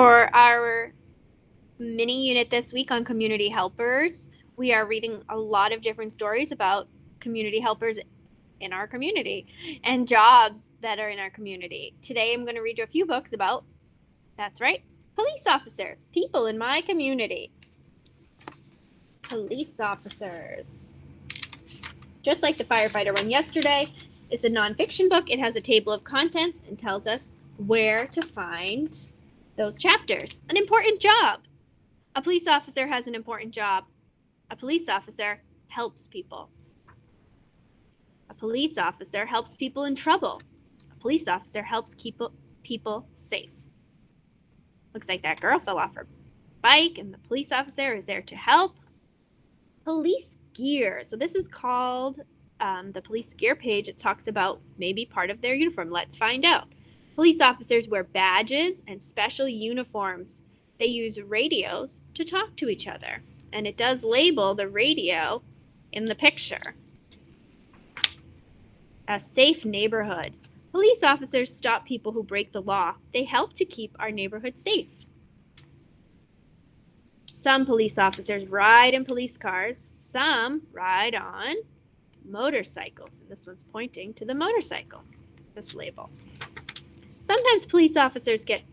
For our mini unit this week on community helpers, we are reading a lot of different stories about community helpers in our community and jobs that are in our community. Today I'm going to read you a few books about, that's right, police officers, people in my community. Police officers. Just like the firefighter one yesterday, it's a nonfiction book. It has a table of contents and tells us where to find those chapters. An important job. A police officer has an important job. A police officer helps people. A police officer helps people in trouble. A police officer helps keep people safe. Looks like that girl fell off her bike and the police officer is there to help. Police gear. So this is called the police gear page. It talks about maybe part of their uniform. Let's find out. Police officers wear badges and special uniforms. They use radios to talk to each other. And it does label the radio in the picture. A safe neighborhood. Police officers stop people who break the law. They help to keep our neighborhood safe. Some police officers ride in police cars. Some ride on motorcycles. And this one's pointing to the motorcycles, this label. Sometimes police officers get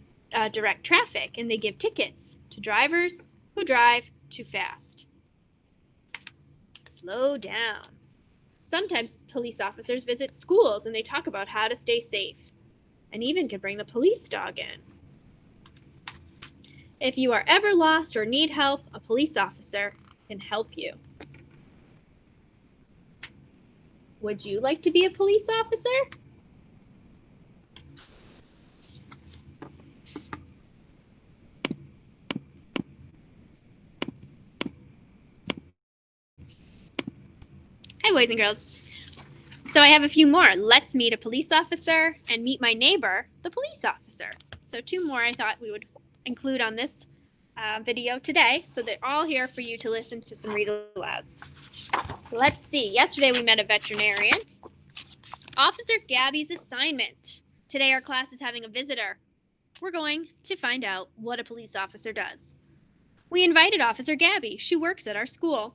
direct traffic and they give tickets to drivers who drive too fast. Slow down. Sometimes police officers visit schools and they talk about how to stay safe and even can bring the police dog in. If you are ever lost or need help, a police officer can help you. Would you like to be a police officer? Hi, boys and girls. So I have a few more. Let's meet a police officer and meet my neighbor, the police officer. So 2 more I thought we would include on this video today. So they're all here for you to listen to some read alouds. Let's see. Yesterday we met a veterinarian. Officer Gabby's assignment. Today our class is having a visitor. We're going to find out what a police officer does. We invited Officer Gabby. She works at our school.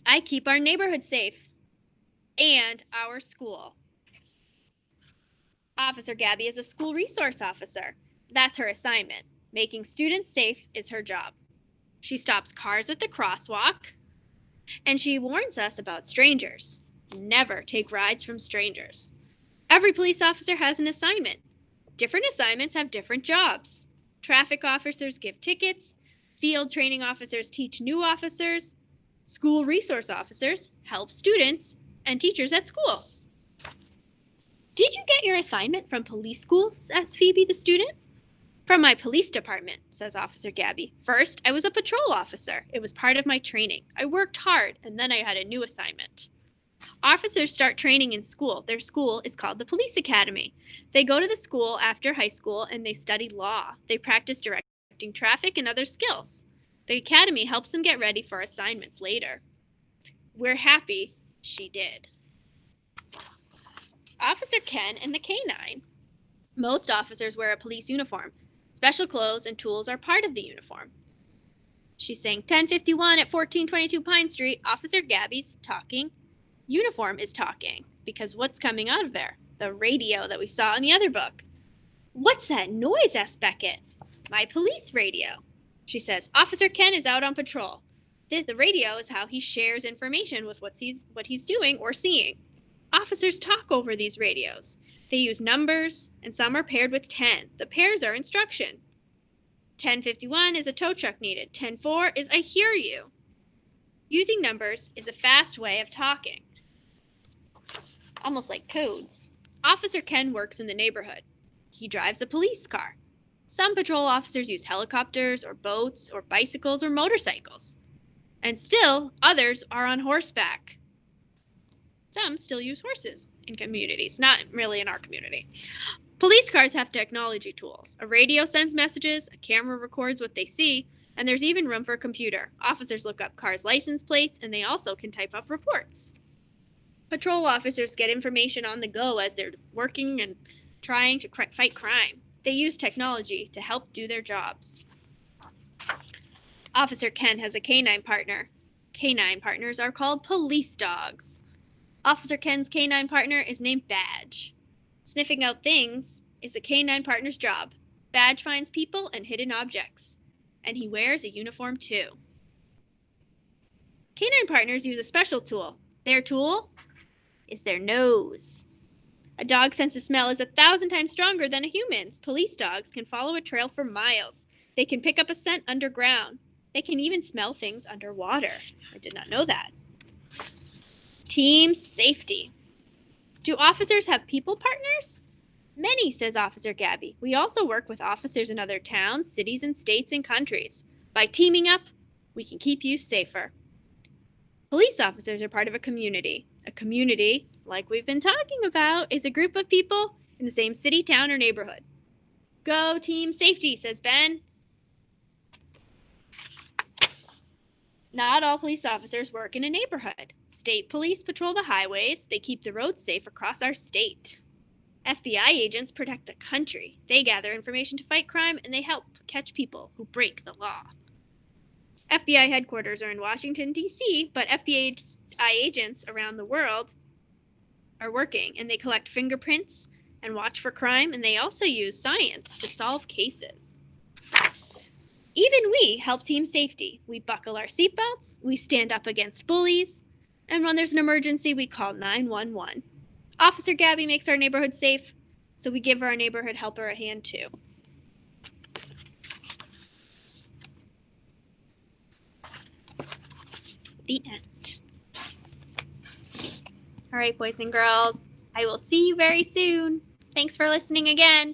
I keep our neighborhood safe and our school. Officer Gabby is a school resource officer. That's her assignment. Making students safe is her job. She stops cars at the crosswalk and she warns us about strangers. Never take rides from strangers. Every police officer has an assignment. Different assignments have different jobs. Traffic officers give tickets. Field training officers teach new officers. School resource officers help students and teachers at school. Did you get your assignment from police school? Asks Phoebe the student. From my police department, says Officer Gabby. First, I was a patrol officer. It was part of my training. I worked hard, and then I had a new assignment. Officers start training in school. Their school is called the Police Academy. They go to the school after high school, and they study law. They practice directing traffic and other skills. The academy helps them get ready for assignments later. We're happy she did. Officer Ken and the K-9. Most officers wear a police uniform. Special clothes and tools are part of the uniform. She's saying 1051 at 1422 Pine Street. Officer Gabby's talking. Uniform is talking because what's coming out of there? The radio that we saw in the other book. What's that noise? Asked Beckett. My police radio. She says, Officer Ken is out on patrol. The radio is how he shares information with what he's doing or seeing. Officers talk over these radios. They use numbers, and some are paired with 10. The pairs are instruction. 1051 is a tow truck needed. 104 is I hear you. Using numbers is a fast way of talking. Almost like codes. Officer Ken works in the neighborhood. He drives a police car. Some patrol officers use helicopters or boats or bicycles or motorcycles. And still, others are on horseback. Some still use horses in communities, not really in our community. Police cars have technology tools. A radio sends messages, a camera records what they see, and there's even room for a computer. Officers look up cars' license plates, and they also can type up reports. Patrol officers get information on the go as they're working and trying to fight crime. They use technology to help do their jobs. Officer Ken has a canine partner. Canine partners are called police dogs. Officer Ken's canine partner is named Badge. Sniffing out things is a canine partner's job. Badge finds people and hidden objects. And he wears a uniform too. Canine partners use a special tool. Their tool is their nose. A dog's sense of smell is 1,000 times stronger than a human's. Police dogs can follow a trail for miles. They can pick up a scent underground. They can even smell things underwater. I did not know that. Team safety. Do officers have people partners? Many, says Officer Gabby. We also work with officers in other towns, cities, and states and countries. By teaming up, we can keep you safer. Police officers are part of a community. A community, like we've been talking about, is a group of people in the same city, town, or neighborhood. Go team safety, says Ben. Not all police officers work in a neighborhood. State police patrol the highways. They keep the roads safe across our state. FBI agents protect the country. They gather information to fight crime, and they help catch people who break the law. FBI headquarters are in Washington, D.C., but FBI agents around the world are working, and they collect fingerprints and watch for crime, and they also use science to solve cases. Even we help team safety. We buckle our seatbelts, we stand up against bullies, and when there's an emergency, we call 911. Officer Gabby makes our neighborhood safe, so we give our neighborhood helper a hand too. The end. All right, boys and girls, I will see you very soon. Thanks for listening again.